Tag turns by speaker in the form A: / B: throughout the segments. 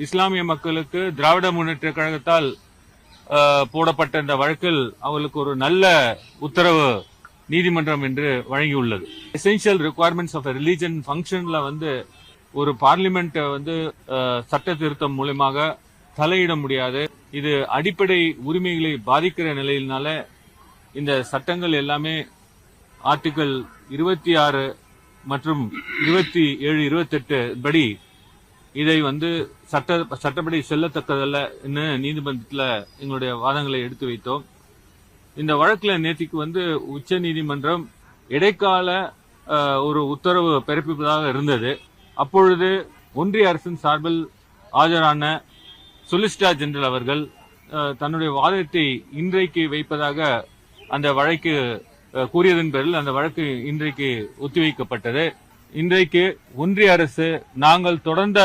A: இஸ்லாமிய மக்களுக்கு திராவிட முன்னேற்ற கழகத்தால் போடப்பட்ட இந்த வழக்கில் அவர்களுக்கு ஒரு நல்ல உத்தரவு நீதிமன்றம் என்று வழங்கியுள்ளது. எசென்ஷியல் ரிக்குவயர்மெண்ட்ஸ் ஆஃப் ரிலீஜன் ஃபங்க்ஷன்ல ஒரு பார்லிமெண்ட் சட்ட திருத்தம் மூலமாக தலையிட முடியாது. இது அடிப்படை உரிமைகளை பாதிக்கிற நிலையினால இந்த சட்டங்கள் எல்லாமே ஆர்டிகல் 26 மற்றும் 27, 28 படி இதை சட்டப்படி செல்லத்தக்கதல்ல நீதிமன்றத்தில் எங்களுடைய வாதங்களை எடுத்து வைத்தோம். இந்த வழக்கில் நேற்றுக்கு உச்ச நீதிமன்றம் இடைக்கால ஒரு உத்தரவு பிறப்பிப்பதாக இருந்தது. அப்பொழுது ஒன்றிய அரசின் சார்பில் ஆஜரான சொலிசிட்டர் ஜெனரல் அவர்கள் தன்னுடைய வாதத்தை இன்றைக்கு வைப்பதாக அந்த வழக்கு கூறியதன் பேரில் அந்த வழக்கு இன்றைக்கு ஒத்திவைக்கப்பட்டது. இன்றைக்கு ஒன்றிய அரசு நாங்கள் தொடர்ந்த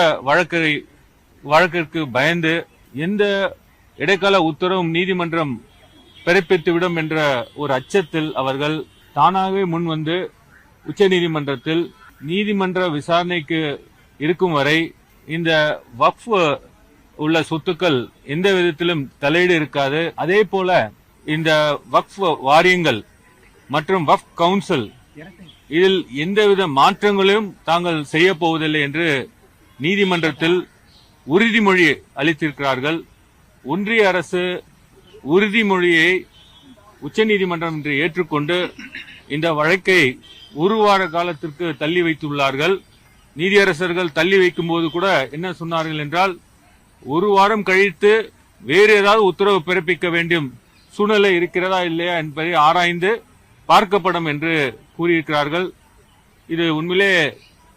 A: வழக்கிற்கு பயந்து எந்த இடைக்கால உத்தரவும் நீதிமன்றம் பிறப்பித்துவிடும் என்ற ஒரு அச்சத்தில் அவர்கள் தானாகவே முன்வந்து உச்ச நீதிமன்றத்தில் நீதிமன்ற விசாரணைக்கு இருக்கும் வரை இந்த வக்ஃப் உள்ள சொத்துக்கள் எந்த விதத்திலும் தலையீடு இருக்காது. அதே போல இந்த வக்ஃப் வாரியங்கள் மற்றும் வக்ஃப் கவுன்சில் இதில் எந்தவித மாற்றங்களையும் தாங்கள் செய்ய போவதில்லை என்று நீதிமன்றத்தில் உறுதிமொழி அளித்திருக்கிறார்கள். ஒன்றிய அரசு உறுதிமொழியை உச்சநீதிமன்றம் இன்று ஏற்றுக்கொண்டு இந்த வழக்கை ஒரு வார காலத்திற்கு தள்ளி வைத்துள்ளார்கள். நீதியரசர்கள் தள்ளி வைக்கும் போது கூட என்ன சொன்னார்கள் என்றால், ஒரு வாரம் கழித்து வேறு ஏதாவது உத்தரவு பிறப்பிக்க வேண்டும் சூழ்நிலை இருக்கிறதா இல்லையா என்பதை ஆராய்ந்து பார்க்கப்படும் என்று கூறியிருக்கிறார்கள். இது உண்மையிலே